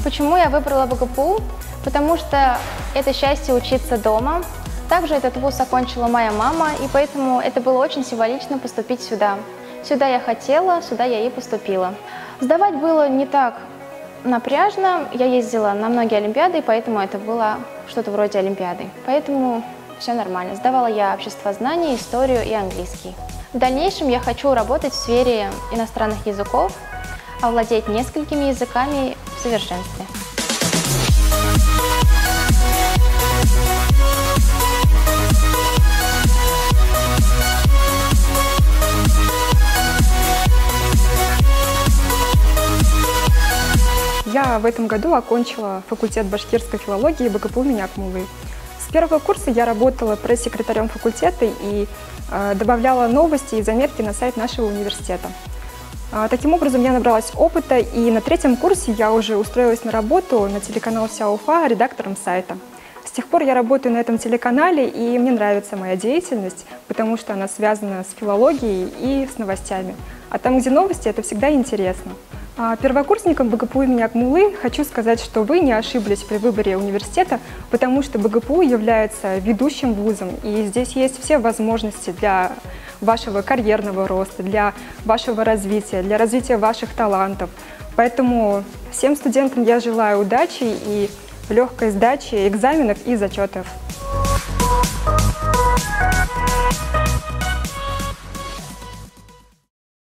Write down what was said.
Почему я выбрала БГПУ? Потому что это счастье учиться дома. Также этот вуз окончила моя мама, и поэтому это было очень символично поступить сюда. Сюда я хотела, сюда я и поступила. Сдавать было не так напряжно. Я ездила на многие олимпиады, и поэтому это было что-то вроде олимпиады. Поэтому все нормально. Сдавала я обществознание, историю и английский. В дальнейшем я хочу работать в сфере иностранных языков, овладеть несколькими языками в совершенстве. Я в этом году окончила факультет башкирской филологии БГПУ имени Акмуллы. С первого курса я работала пресс-секретарем факультета и добавляла новости и заметки на сайт нашего университета. Таким образом, я набралась опыта, и на третьем курсе я уже устроилась на работу на телеканал «Вся Уфа» редактором сайта. С тех пор я работаю на этом телеканале, и мне нравится моя деятельность, потому что она связана с филологией и с новостями. А там, где новости, это всегда интересно. Первокурсникам БГПУ имени Акмуллы хочу сказать, что вы не ошиблись при выборе университета, потому что БГПУ является ведущим вузом, и здесь есть все возможности для вашего карьерного роста, для вашего развития, для развития ваших талантов. Поэтому всем студентам я желаю удачи и легкой сдачи экзаменов и зачетов.